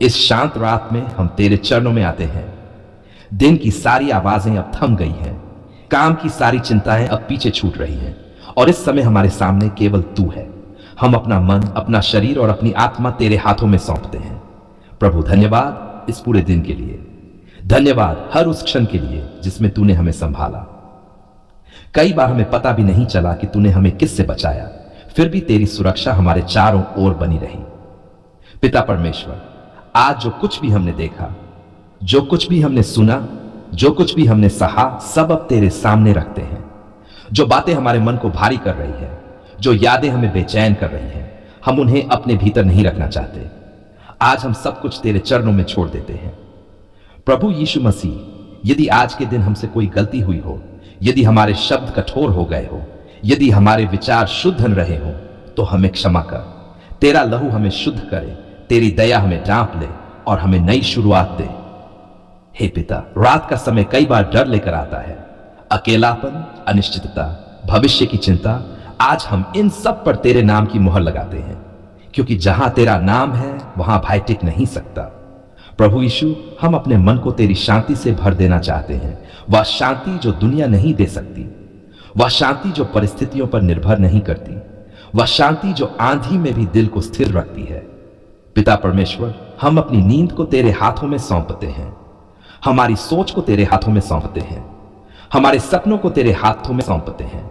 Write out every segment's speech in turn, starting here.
इस शांत रात में हम तेरे चरणों में आते हैं। दिन की सारी आवाजें अब थम गई हैं, काम की सारी चिंताएं अब पीछे छूट रही हैं और इस समय हमारे सामने केवल तू है। हम अपना मन, अपना शरीर और अपनी आत्मा तेरे हाथों में सौंपते हैं। प्रभु, धन्यवाद इस पूरे दिन के लिए। धन्यवाद हर उस क्षण के लिए जिसमें तूने हमें संभाला। कई बार हमें पता भी नहीं चला कि तूने हमें किससे बचाया, फिर भी तेरी सुरक्षा हमारे चारों ओर बनी रही। पिता परमेश्वर, आज जो कुछ भी हमने देखा, जो कुछ भी हमने सुना, जो कुछ भी हमने सहा, सब अब तेरे सामने रखते हैं। जो बातें हमारे मन को भारी कर रही है, जो यादें हमें बेचैन कर रही हैं, हम उन्हें अपने भीतर नहीं रखना चाहते। आज हम सब कुछ तेरे चरणों में छोड़ देते हैं। प्रभु यीशु मसीह, यदि आज के दिन हमसे कोई गलती हुई हो, यदि हमारे शब्द कठोर हो गए हो, यदि हमारे विचार शुद्ध न रहे हो, तो हमें क्षमा कर। तेरा लहू हमें शुद्ध करे, तेरी दया हमें ढांप ले और हमें नई शुरुआत दे। हे पिता, रात का समय कई बार डर लेकर आता है, अकेलापन, अनिश्चितता, भविष्य की चिंता। आज हम इन सब पर तेरे नाम की मुहर लगाते हैं, क्योंकि जहां तेरा नाम है वहां भय टिक नहीं सकता। प्रभु यीशु, हम अपने मन को तेरी शांति से भर देना चाहते हैं, वह शांति जो दुनिया नहीं दे सकती, वह शांति जो परिस्थितियों पर निर्भर नहीं करती, वह शांति जो आंधी में भी दिल को स्थिर रखती है। पिता परमेश्वर, हम अपनी नींद को तेरे हाथों में सौंपते हैं, हमारी सोच को तेरे हाथों में सौंपते हैं, हमारे सपनों को तेरे हाथों में सौंपते हैं।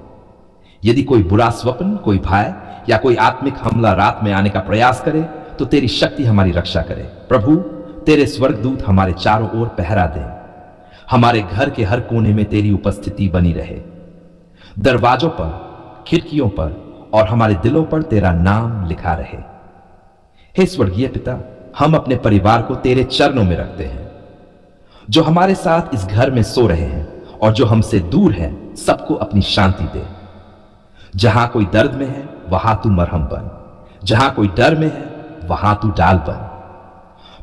यदि कोई बुरा स्वप्न, कोई भय या कोई आत्मिक हमला रात में आने का प्रयास करे, तो तेरी शक्ति हमारी रक्षा करे। प्रभु, तेरे स्वर्गदूत हमारे चारों ओर पहरा दें, हमारे घर के हर कोने में तेरी उपस्थिति बनी रहे। दरवाजों पर, खिड़कियों पर और हमारे दिलों पर तेरा नाम लिखा रहे। हे स्वर्गीय पिता, हम अपने परिवार को तेरे चरणों में रखते हैं। जो हमारे साथ इस घर में सो रहे हैं और जो हमसे दूर है, सबको अपनी शांति दे। जहां कोई दर्द में है, वहां तू मरहम बन, जहां कोई डर में है, वहां तू डाल बन।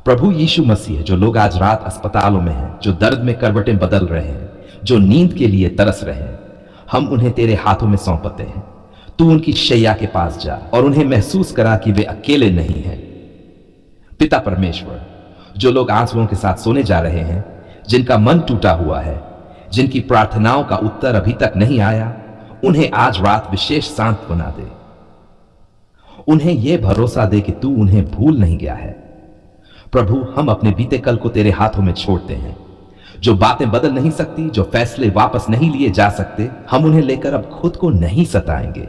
प्रभु यीशु मसीह, जो लोग आज रात अस्पतालों में हैं, जो दर्द में करवटें बदल रहे हैं, जो नींद के लिए तरस रहे हैं, हम उन्हें तेरे हाथों में सौंपते हैं। तू उनकी शैया के पास जा और उन्हें महसूस करा कि वे अकेले नहीं हैं। पिता परमेश्वर, जो लोग आंसुओं के साथ सोने जा रहे हैं, जिनका मन टूटा हुआ है, जिनकी प्रार्थनाओं का उत्तर अभी तक नहीं आया, उन्हें आज रात विशेष शांत बना दे। उन्हें यह भरोसा दे कि तू उन्हें भूल नहीं गया है। प्रभु, हम अपने बीते कल को तेरे हाथों में छोड़ते हैं। जो बातें बदल नहीं सकती, जो फैसले वापस नहीं लिए जा सकते, हम उन्हें लेकर अब खुद को नहीं सताएंगे।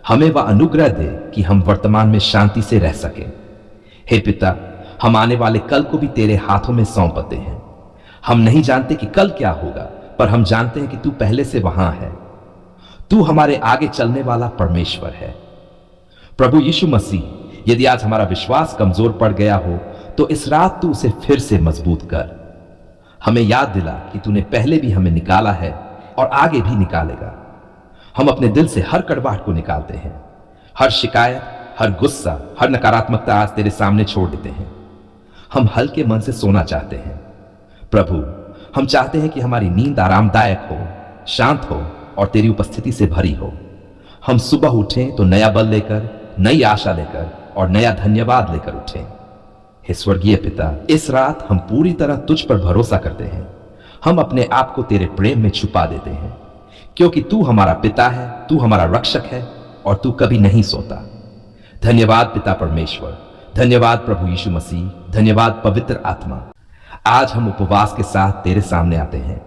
हमें वह अनुग्रह दे कि हम वर्तमान में शांति से रह सकें। हे पिता, हम आने वाले कल को भी तेरे हाथों में सौंपते हैं। हम नहीं जानते कि कल क्या होगा, पर हम जानते हैं कि तू पहले से वहां है। तू हमारे आगे चलने वाला परमेश्वर है। प्रभु यीशु मसीह, यदि आज हमारा विश्वास कमजोर पड़ गया हो, तो इस रात तू उसे फिर से मजबूत कर। हमें याद दिला कि तूने पहले भी हमें निकाला है और आगे भी निकालेगा। हम अपने दिल से हर कड़वाहट को निकालते हैं, हर शिकायत, हर गुस्सा, हर नकारात्मकता आज तेरे सामने छोड़ देते हैं। हम हल्के मन से सोना चाहते हैं। प्रभु, हम चाहते हैं कि हमारी नींद आरामदायक हो, शांत हो और तेरी उपस्थिति से भरी हो। हम सुबह उठें तो नया बल लेकर, नई आशा लेकर और नया धन्यवाद लेकर उठें। हे स्वर्गीय पिता, इस रात हम पूरी तरह तुझ पर भरोसा करते हैं। हम अपने आप को तेरे प्रेम में छुपा देते हैं, क्योंकि तू हमारा पिता है, तू हमारा रक्षक है और तू कभी नहीं सोता। धन्यवाद पिता परमेश्वर, धन्यवाद प्रभु यीशु मसीह, धन्यवाद पवित्र आत्मा। आज हम उपवास के साथ तेरे सामने आते हैं,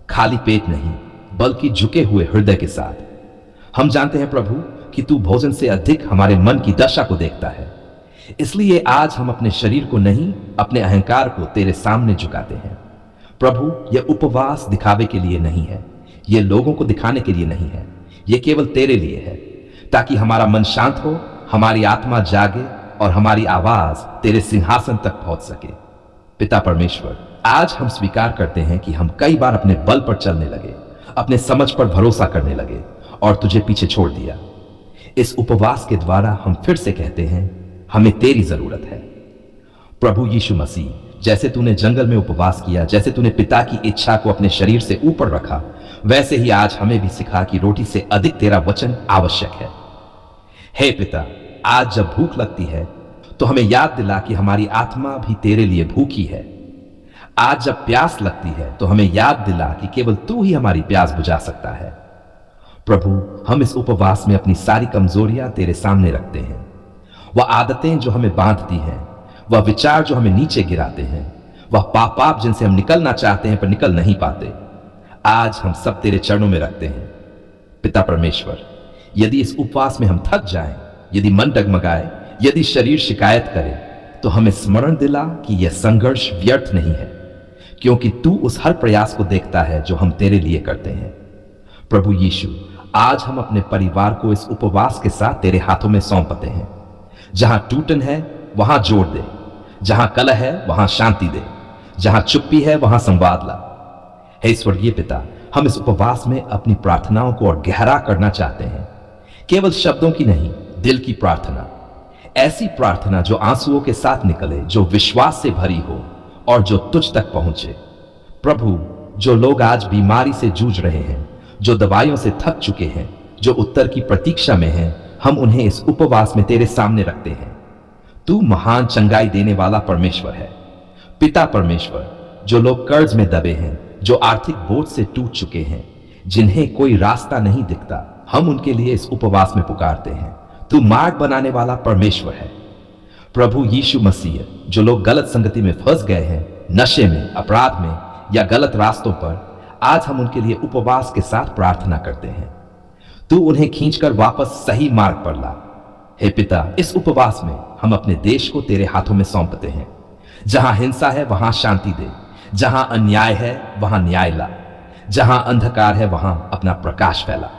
खाली पेट नहीं, बल्कि झुके हुए हृदय के साथ। हम जानते हैं प्रभु कि तू भोजन से अधिक हमारे मन की दशा को देखता है। इसलिए आज हम अपने शरीर को नहीं, अपने अहंकार को तेरे सामने झुकाते हैं। प्रभु, यह उपवास दिखावे के लिए नहीं है, यह लोगों को दिखाने के लिए नहीं है, यह केवल तेरे लिए है, ताकि हमारा मन शांत हो, हमारी आत्मा जागे और हमारी आवाज तेरे सिंहासन तक पहुंच सके। पिता परमेश्वर, आज हम स्वीकार करते हैं कि हम कई बार अपने बल पर चलने लगे, अपने समझ पर भरोसा करने लगे और तुझे पीछे छोड़ दिया। इस उपवास के द्वारा हम फिर से कहते हैं, हमें तेरी जरूरत है। प्रभु यीशु मसीह, जैसे तूने जंगल में उपवास किया, जैसे तूने पिता की इच्छा को अपने शरीर से ऊपर रखा, वैसे ही आज हमें भी सिखा कि रोटी से अधिक तेरा वचन आवश्यक है। हे पिता, आज जब भूख लगती है तो हमें याद दिला कि हमारी आत्मा भी तेरे लिए भूखी है। आज जब प्यास लगती है तो हमें याद दिला कि केवल तू ही हमारी प्यास बुझा सकता है। प्रभु, हम इस उपवास में अपनी सारी कमजोरियां तेरे सामने रखते हैं। वह आदतें जो हमें बांधती हैं, वह विचार जो हमें नीचे गिराते हैं, वह पाप जिनसे हम निकलना चाहते हैं पर निकल नहीं पाते, आज हम सब तेरे चरणों में रखते हैं। पिता परमेश्वर, यदि इस उपवास में हम थक जाएं, यदि मन डगमगाए, यदि शरीर शिकायत करे, तो हमें स्मरण दिला कि यह संघर्ष व्यर्थ नहीं है, क्योंकि तू उस हर प्रयास को देखता है जो हम तेरे लिए करते हैं। प्रभु यीशु, आज हम अपने परिवार को इस उपवास के साथ तेरे हाथों में सौंपते हैं। जहां टूटन है वहां जोड़ दे, जहां कलह है वहां शांति दे, जहां चुप्पी है वहां संवाद ला। हे स्वर्गीय पिता, हम इस उपवास में अपनी प्रार्थनाओं को और गहरा करना चाहते हैं, केवल शब्दों की नहीं, दिल की प्रार्थना। ऐसी प्रार्थना जो आंसुओं के साथ निकले, जो विश्वास से भरी हो और जो तुझ तक पहुंचे। प्रभु, जो लोग आज बीमारी से जूझ रहे हैं, जो दवाइयों से थक चुके हैं, जो उत्तर की प्रतीक्षा में हैं, हम उन्हें इस उपवास में तेरे सामने रखते हैं। तू महान चंगाई देने वाला परमेश्वर है। पिता परमेश्वर, जो लोग कर्ज में दबे हैं, जो आर्थिक बोझ से टूट चुके हैं, जिन्हें कोई रास्ता नहीं दिखता, हम उनके लिए इस उपवास में पुकारते हैं। तू मार्ग बनाने वाला परमेश्वर है। प्रभु यीशु मसीह, जो लोग गलत संगति में फंस गए हैं, नशे में, अपराध में या गलत रास्तों पर, आज हम उनके लिए उपवास के साथ प्रार्थना करते हैं। तू उन्हें खींचकर वापस सही मार्ग पर ला। हे पिता, इस उपवास में हम अपने देश को तेरे हाथों में सौंपते हैं। जहां हिंसा है वहां शांति दे, जहां अन्याय है वहां न्याय ला, जहां अंधकार है वहां अपना प्रकाश फैला।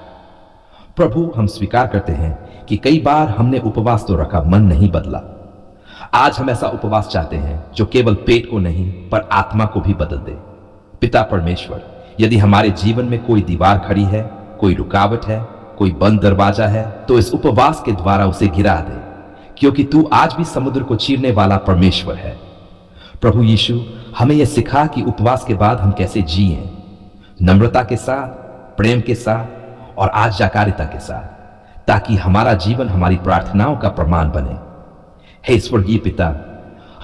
प्रभु, हम स्वीकार करते हैं कि कई बार हमने उपवास तो रखा, मन नहीं बदला। आज हम ऐसा उपवास चाहते हैं जो केवल पेट को नहीं पर आत्मा को भी बदल दे। पिता परमेश्वर, यदि हमारे जीवन में कोई दीवार खड़ी है, कोई रुकावट है, कोई बंद दरवाजा है, तो इस उपवास के द्वारा उसे गिरा दे, क्योंकि तू आज भी समुद्र को चीरने वाला परमेश्वर है। प्रभु यीशु, हमें यह सिखा कि उपवास के बाद हम कैसे जिएं, नम्रता के साथ, प्रेम के साथ और आज्ञाकारिता के साथ, ताकि हमारा जीवन हमारी प्रार्थनाओं का प्रमाण बने। हे स्वर्गीय पिता,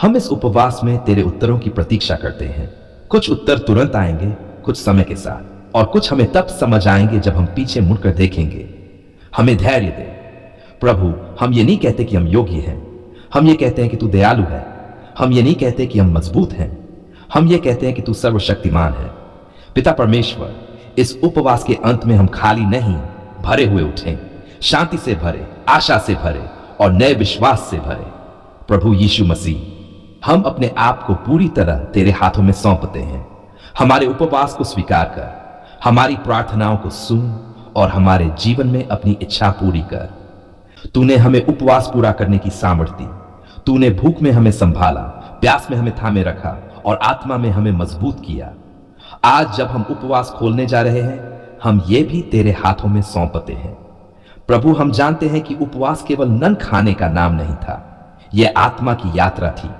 हम इस उपवास में तेरे उत्तरों की प्रतीक्षा करते हैं। कुछ उत्तर तुरंत आएंगे, कुछ समय के साथ, और कुछ हमें तब समझ आएंगे जब हम पीछे मुड़कर देखेंगे। हमें धैर्य दे प्रभु। हम ये नहीं कहते कि हम योग्य हैं, हम ये कहते हैं कि तू दयालु है। हम ये नहीं कहते कि हम मजबूत हैं, हम ये कहते हैं कि तू सर्वशक्तिमान है। पिता परमेश्वर, इस उपवास के अंत में हम खाली नहीं, भरे हुए उठें, शांति से भरे, आशा से भरे और नए विश्वास से भरे। प्रभु यीशु मसीह, हम अपने आप को पूरी तरह तेरे हाथों में सौंपते हैं। हमारे उपवास को स्वीकार कर, हमारी प्रार्थनाओं को सुन और हमारे जीवन में अपनी इच्छा पूरी कर। तूने हमें उपवास पूरा करने की सामर्थ्य दी। तूने भूख में हमें संभाला, प्यास में हमें थामे रखा और आत्मा में हमें मजबूत किया। आज जब हम उपवास खोलने जा रहे हैं, हम ये भी तेरे हाथों में सौंपते हैं। प्रभु, हम जानते हैं कि उपवास केवल नन खाने का नाम नहीं था, यह आत्मा की यात्रा थी।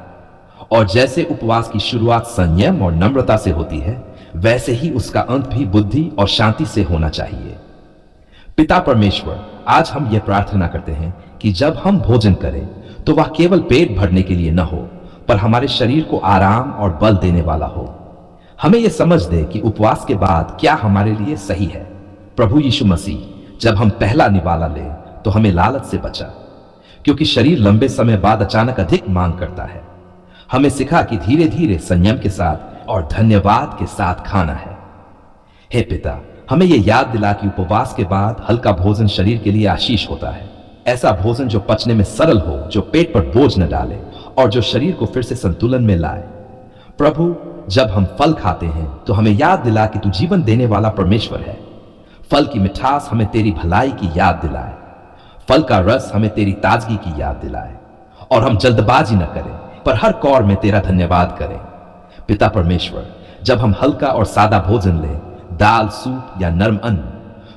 और जैसे उपवास की शुरुआत संयम और नम्रता से होती है, वैसे ही उसका अंत भी बुद्धि और शांति से होना चाहिए। पिता परमेश्वर, आज हम यह प्रार्थना करते हैं कि जब हम भोजन करें तो वह केवल पेट भरने के लिए न हो, पर हमारे शरीर को आराम और बल देने वाला हो। हमें यह समझ दे कि उपवास के बाद क्या हमारे लिए सही है। प्रभु यीशु मसीह, जब हम पहला निवाला ले तो हमें लालच से बचा, क्योंकि शरीर लंबे समय बाद अचानक अधिक मांग करता है। हमें सिखा कि धीरे धीरे संयम के साथ और धन्यवाद के साथ खाना है। हे पिता, हमें यह याद दिला कि उपवास के बाद हल्का भोजन शरीर के लिए आशीष होता है। ऐसा भोजन जो पचने में सरल हो, जो पेट पर बोझ न डाले और जो शरीर को फिर से संतुलन में लाए। प्रभु, जब हम फल खाते हैं तो हमें याद दिला कि तू जीवन देने वाला परमेश्वर है। फल की मिठास हमें तेरी भलाई की याद दिलाए, फल का रस हमें तेरी ताजगी की याद दिलाए, और हम जल्दबाजी न करें पर हर कौर में तेरा धन्यवाद करें। पिता परमेश्वर, जब हम हल्का और सादा भोजन लें, दाल, सूप या नरम अन्न,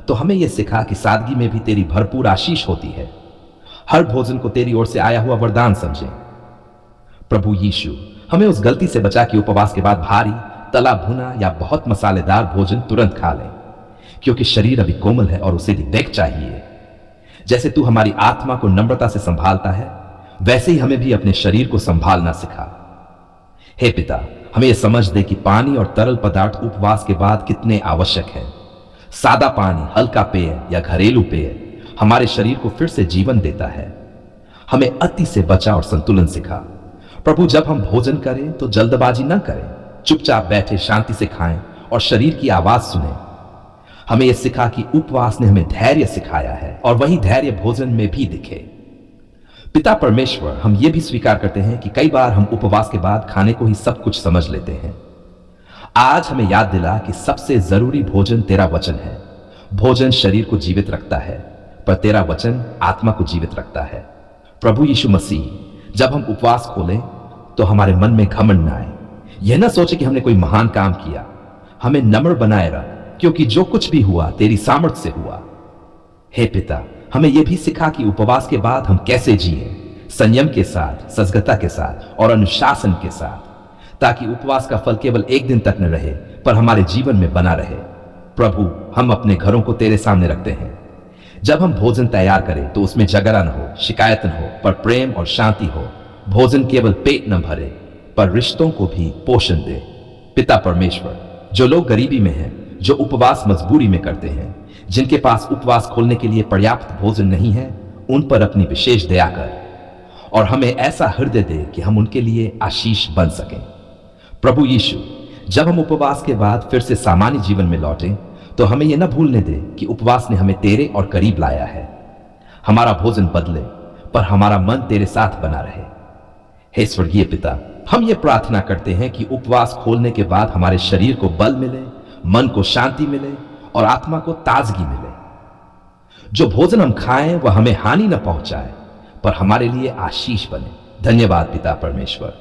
तो हमें यह सिखा कि सादगी में भी तेरी भरपूर आशीष होती है। हर भोजन को तेरी ओर से आया हुआ वरदान समझें। प्रभु यीशु, हमें उस गलती से बचा कि उपवास के बाद भारी, तला भुना या बहुत मसालेदार भोजन तुरंत खा लें, क्योंकि शरीर अभी कोमल है और उसे भी देख चाहिए। जैसे तू हमारी आत्मा को नम्रता से संभालता है, वैसे ही हमें भी अपने शरीर को संभालना सिखा। हे पिता, हमें यह समझ दे कि पानी और तरल पदार्थ उपवास के बाद कितने आवश्यक हैं। सादा पानी, हल्का पेय या घरेलू पेय हमारे शरीर को फिर से जीवन देता है। हमें अति से बचा और संतुलन सिखा। प्रभु, जब हम भोजन करें तो जल्दबाजी न करें, चुपचाप बैठे शांति से खाएं और शरीर की आवाज सुने। हमें यह सिखा कि उपवास ने हमें धैर्य सिखाया है और वही धैर्य भोजन में भी दिखे। पिता परमेश्वर, हम ये भी स्वीकार करते हैं कि कई बार हम उपवास के बाद खाने को ही सब कुछ समझ लेते हैं। आज हमें याद दिला कि सबसे जरूरी भोजन तेरा वचन है। भोजन शरीर को जीवित रखता है, पर तेरा वचन आत्मा को जीवित रखता है। प्रभु यीशु मसीह, जब हम उपवास खोलें तो हमारे मन में घमंड न आए। यह ना सोचे कि हमने कोई महान काम किया। हमें नम्र बनाए रख, क्योंकि जो कुछ भी हुआ तेरी सामर्थ्य से हुआ। हे पिता, हमें यह भी सिखा कि उपवास के बाद हम कैसे जिए, संयम के साथ, सजगता के साथ और अनुशासन के साथ, ताकि उपवास का फल केवल एक दिन तक न रहे पर हमारे जीवन में बना रहे। प्रभु, हम अपने घरों को तेरे सामने रखते हैं। जब हम भोजन तैयार करें तो उसमें झगड़ा न हो, शिकायत न हो, पर प्रेम और शांति हो। भोजन केवल पेट न भरे पर रिश्तों को भी पोषण दे। पिता परमेश्वर, जो लोग गरीबी में हैं, जो उपवास मजबूरी में करते हैं, जिनके पास उपवास खोलने के लिए पर्याप्त भोजन नहीं है, उन पर अपनी विशेष दया कर और हमें ऐसा हृदय दे कि हम उनके लिए आशीष बन सकें। प्रभु यीशु, जब हम उपवास के बाद फिर से सामान्य जीवन में लौटें तो हमें यह न भूलने दे कि उपवास ने हमें तेरे और करीब लाया है। हमारा भोजन बदले पर हमारा मन तेरे साथ बना रहे। हे स्वर्गीय पिता, हम ये प्रार्थना करते हैं कि उपवास खोलने के बाद हमारे शरीर को बल मिले, मन को शांति मिले और आत्मा को ताजगी मिले। जो भोजन हम खाएं वह हमें हानि न पहुंचाए पर हमारे लिए आशीष बने। धन्यवाद पिता परमेश्वर,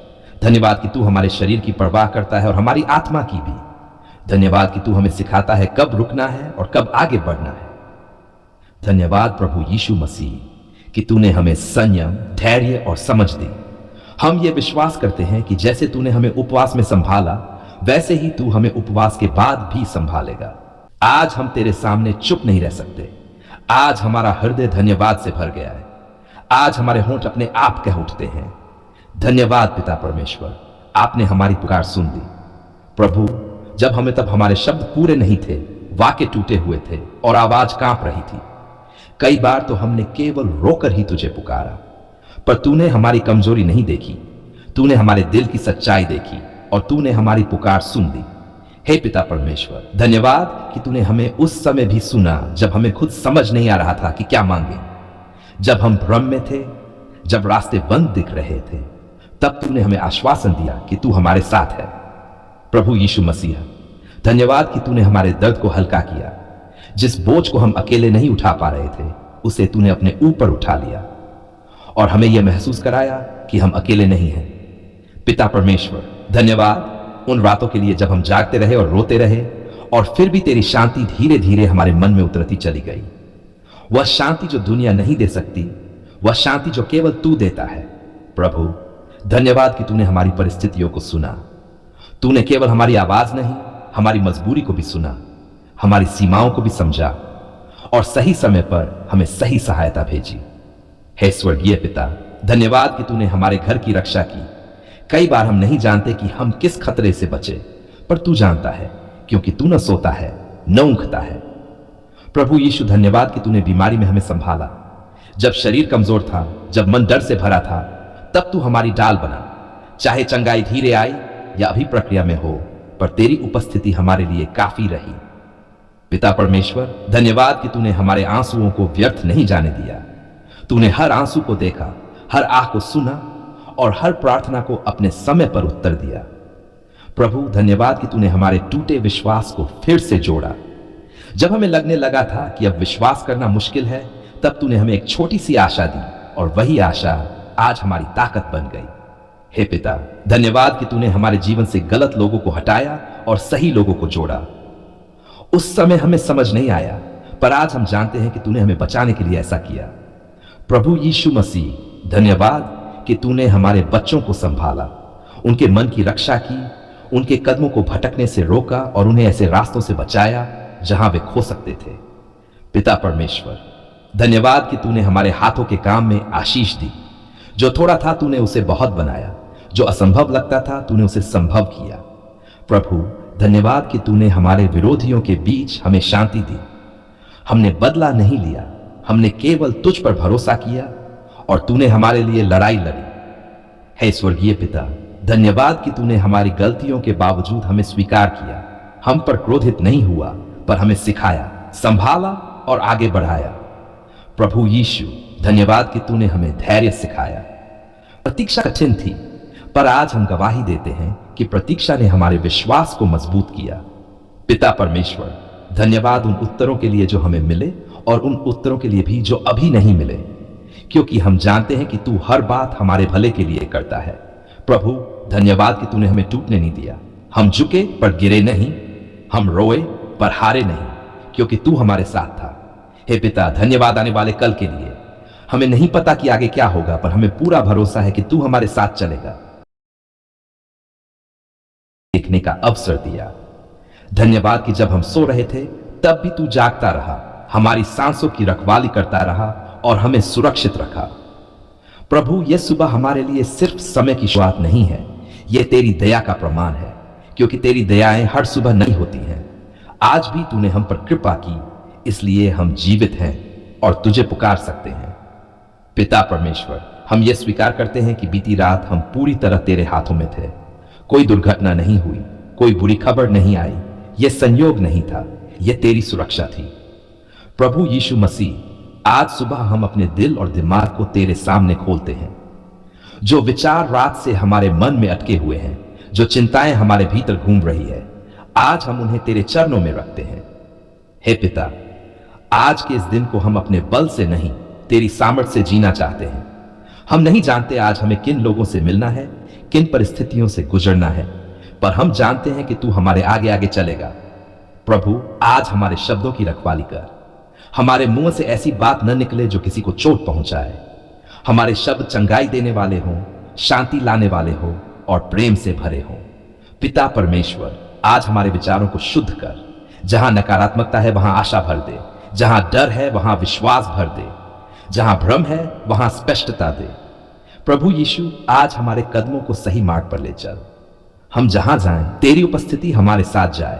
धन्यवाद कि तू हमारे शरीर की परवाह करता है और हमारी आत्मा की भी। धन्यवाद कि तू हमें सिखाता है कब रुकना है और कब आगे बढ़ना है। धन्यवाद प्रभु यीशु मसीह कि तूने हमें संयम, धैर्य और समझ दी। हम ये विश्वास करते हैं कि जैसे तूने हमें उपवास में संभाला, वैसे ही तू हमें उपवास के बाद भी संभालेगा। आज हम तेरे सामने चुप नहीं रह सकते। आज हमारा हृदय धन्यवाद से भर गया है। आज हमारे होंठ अपने आप कह उठते हैं, धन्यवाद पिता परमेश्वर, आपने हमारी पुकार सुन ली। प्रभु, जब तब हमारे शब्द पूरे नहीं थे, वाक्य टूटे हुए थे और आवाज कांप रही थी। कई बार तो हमने केवल रोकर ही तुझे पुकारा, पर तूने हमारी कमजोरी नहीं देखी। तूने हमारे दिल की सच्चाई देखी और तूने हमारी पुकार सुन ली। हे पिता परमेश्वर, धन्यवाद कि तूने हमें उस समय भी सुना जब हमें खुद समझ नहीं आ रहा था कि क्या मांगे। जब हम भ्रम में थे, जब रास्ते बंद दिख रहे थे, तब तूने हमें आश्वासन दिया कि तू हमारे साथ है। प्रभु यीशु मसीह, धन्यवाद कि तूने हमारे दर्द को हल्का किया। जिस बोझ को हम अकेले नहीं उठा पा रहे थे, उसे तूने अपने ऊपर उठा लिया और हमें यह महसूस कराया कि हम अकेले नहीं हैं। पिता परमेश्वर, धन्यवाद उन रातों के लिए जब हम जागते रहे और रोते रहे और फिर भी तेरी शांति धीरे धीरे हमारे मन में उतरती चली गई। वह शांति जो दुनिया नहीं दे सकती, वह शांति जो केवल तू देता है। प्रभु, धन्यवाद कि तूने हमारी परिस्थितियों को सुना। तूने केवल हमारी आवाज नहीं, हमारी मजबूरी को भी सुना, हमारी सीमाओं को भी समझा और सही समय पर हमें सही सहायता भेजी। हे स्वर्गीय पिता, धन्यवाद कि तूने हमारे घर की रक्षा की। कई बार हम नहीं जानते कि हम किस खतरे से बचे, पर तू जानता है, क्योंकि तू न सोता है न ऊँघता है। प्रभु यीशु, धन्यवाद कि तूने बीमारी में हमें संभाला। जब शरीर कमजोर था, जब मन डर से भरा था, तब तू हमारी ढाल बना। चाहे चंगाई धीरे आई या अभी प्रक्रिया में हो, पर तेरी उपस्थिति हमारे लिए काफी रही। पिता परमेश्वर, धन्यवाद कि तूने हमारे आंसुओं को व्यर्थ नहीं जाने दिया। तूने हर आंसू को देखा, हर आह को सुना और हर प्रार्थना को अपने समय पर उत्तर दिया। प्रभु, धन्यवाद कि तूने हमारे टूटे विश्वास को फिर से जोड़ा। जब हमें लगने लगा था कि अब विश्वास करना मुश्किल है, तब तूने हमें एक छोटी सी आशा दी और वही आशा आज हमारी ताकत बन गई। हे पिता, धन्यवाद कि तूने हमारे जीवन से गलत लोगों को हटाया और सही लोगों को जोड़ा। उस समय हमें समझ नहीं आया, पर आज हम जानते हैं कि तूने हमें बचाने के लिए ऐसा किया। प्रभु यीशु मसीह, धन्यवाद कि तूने हमारे बच्चों को संभाला, उनके मन की रक्षा की, उनके कदमों को भटकने से रोका और उन्हें ऐसे रास्तों से बचाया जहां वे खो सकते थे। पिता परमेश्वर, धन्यवाद कि तूने हमारे हाथों के काम में आशीष दी। जो थोड़ा था तूने उसे बहुत बनाया, जो असंभव लगता था तूने उसे संभव किया। प्रभु धन्यवाद कि तूने हमारे विरोधियों के बीच हमें शांति दी। हमने बदला नहीं लिया, हमने केवल तुझ पर भरोसा किया और तूने हमारे लिए लड़ाई लड़ी। हे स्वर्गीय पिता, धन्यवाद कि तूने हमारी गलतियों के बावजूद हमें स्वीकार किया, हम पर क्रोधित नहीं हुआ, पर हमें सिखाया, संभाला और आगे बढ़ाया। प्रभु यीशु, धन्यवाद कि तूने हमें धैर्य सिखाया। प्रतीक्षा कठिन थी, पर आज हम गवाही देते हैं कि प्रतीक्षा ने हमारे विश्वास को मजबूत किया। पिता परमेश्वर, धन्यवाद उन उत्तरों के लिए जो हमें मिले और उन उत्तरों के लिए भी जो अभी नहीं मिले, क्योंकि हम जानते हैं कि तू हर बात हमारे भले के लिए करता है। प्रभु धन्यवाद कि तूने हमें टूटने नहीं दिया। हम झुके पर गिरे नहीं, हम रोए पर हारे नहीं, क्योंकि तू हमारे साथ था। हे पिता, धन्यवाद आने वाले कल के लिए। हमें नहीं पता कि आगे क्या होगा, पर हमें पूरा भरोसा है कि तू हमारे साथ चलेगा। देखने का अवसर दिया। धन्यवाद कि जब हम सो रहे थे तब भी तू जागता रहा, हमारी सांसों की रखवाली करता रहा और हमें सुरक्षित रखा। प्रभु, यह सुबह हमारे लिए सिर्फ समय की शुरुआत नहीं है, यह तेरी दया का प्रमाण है, क्योंकि तेरी दयाएं हर सुबह नहीं होती हैं। आज भी तूने हम पर कृपा की, इसलिए हम जीवित हैं और तुझे पुकार सकते हैं। पिता परमेश्वर, हम ये स्वीकार करते हैं कि बीती रात हम पूरी तरह तेरे हाथों में थे। कोई दुर्घटना नहीं हुई, कोई बुरी खबर नहीं आई, यह संयोग नहीं था, यह तेरी सुरक्षा थी। प्रभु यीशु मसीह, आज सुबह हम अपने दिल और दिमाग को तेरे सामने खोलते हैं। जो विचार रात से हमारे मन में अटके हुए हैं, जो चिंताएं हमारे भीतर घूम रही है, आज हम उन्हें तेरे चरणों में रखते हैं। हे पिता, आज के इस दिन को हम अपने बल से नहीं, तेरी सामर्थ्य से जीना चाहते हैं। हम नहीं जानते आज हमें किन लोगों से मिलना है, किन परिस्थितियों से गुजरना है, पर हम जानते हैं कि तू हमारे आगे आगे चलेगा। प्रभु, आज हमारे शब्दों की रखवाली कर। हमारे मुंह से ऐसी बात न निकले जो किसी को चोट पहुंचाए। हमारे शब्द चंगाई देने वाले हों, शांति लाने वाले हों और प्रेम से भरे हों। पिता परमेश्वर, आज हमारे विचारों को शुद्ध कर। जहां नकारात्मकता है वहां आशा भर दे, जहां डर है वहां विश्वास भर दे, जहां भ्रम है वहां स्पष्टता दे। प्रभु यीशु, आज हमारे कदमों को सही मार्ग पर ले चल। हम जहां जाएं तेरी उपस्थिति हमारे साथ जाए।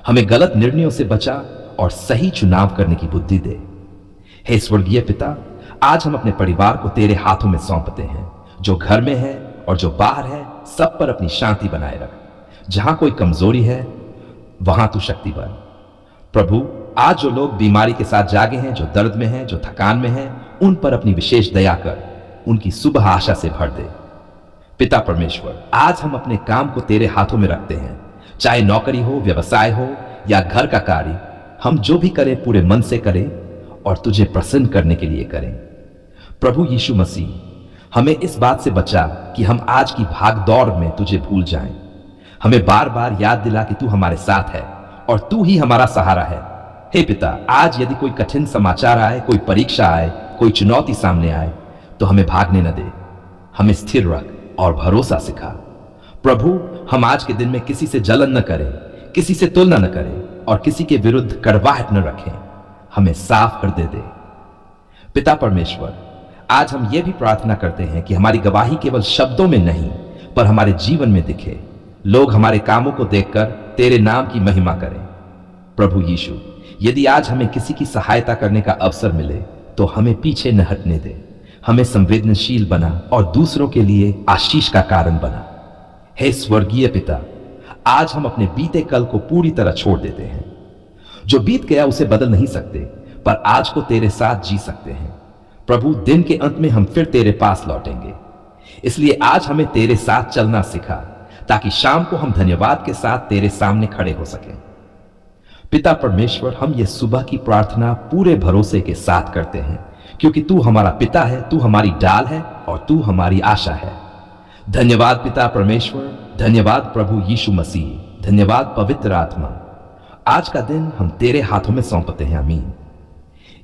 हमें गलत निर्णयों से बचा और सही चुनाव करने की बुद्धि दे। हे स्वर्गीय पिता, आज हम अपने परिवार को तेरे हाथों में सौंपते हैं। जो घर में है और जो बाहर है, सब पर अपनी शांति बनाए रख। जहां कोई कमजोरी है वहां तू शक्ति बन। प्रभु, आज जो लोग बीमारी के साथ जागे हैं, जो दर्द में हैं, जो थकान में हैं, उन पर अपनी विशेष दया कर, उनकी सुबह आशा से भर दे। पिता परमेश्वर, आज हम अपने काम को तेरे हाथों में रखते हैं। चाहे नौकरी हो, व्यवसाय हो या घर का कार्य, हम जो भी करें पूरे मन से करें और तुझे प्रसन्न करने के लिए करें। प्रभु यीशु मसीह, हमें इस बात से बचा कि हम आज की भाग दौड़ में तुझे भूल जाएं। हमें बार बार याद दिला कि तू हमारे साथ है और तू ही हमारा सहारा है। हे पिता, आज यदि कोई कठिन समाचार आए, कोई परीक्षा आए, कोई चुनौती सामने आए, तो हमें भागने न दे, हमें स्थिर रख और भरोसा सिखा। प्रभु, हम आज के दिन में किसी से जलन न करें, किसी से तुलना न करें और किसी के विरुद्ध कड़वाहट न रखें। हमें साफ हृदय दे। पिता परमेश्वर, आज हम ये भी प्रार्थना करते हैं कि हमारी गवाही केवल शब्दों में नहीं, पर हमारे जीवन में दिखे। लोग हमारे कामों को देखकर तेरे नाम की महिमा करें। प्रभु यीशु, यदि आज हमें किसी की सहायता करने का अवसर मिले तो हमें पीछे न हटने दे। हमें संवेदनशील बना और दूसरों के लिए आशीष का कारण बना। हे स्वर्गीय पिता, आज हम अपने बीते कल को पूरी तरह छोड़ देते हैं। जो बीत गया उसे बदल नहीं सकते, पर आज को तेरे साथ जी सकते हैं। प्रभु, दिन के अंत में हम फिर तेरे पास लौटेंगे, इसलिए आज हमें तेरे साथ चलना सिखा, ताकि शाम को हम धन्यवाद के साथ तेरे सामने खड़े हो सकें। पिता परमेश्वर, हम ये सुबह की प्रार्थना पूरे भरोसे के साथ करते हैं, क्योंकि तू हमारा पिता है, तू हमारी डाल है और तू हमारी आशा है। धन्यवाद पिता परमेश्वर, धन्यवाद प्रभु यीशु मसीह, धन्यवाद पवित्र आत्मा। आज का दिन हम तेरे हाथों में सौंपते हैं। आमीन।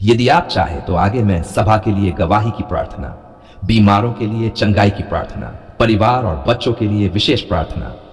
यदि आप चाहे तो आगे मैं सभा के लिए गवाही की प्रार्थना, बीमारों के लिए चंगाई की प्रार्थना, परिवार और बच्चों के लिए विशेष प्रार्थना,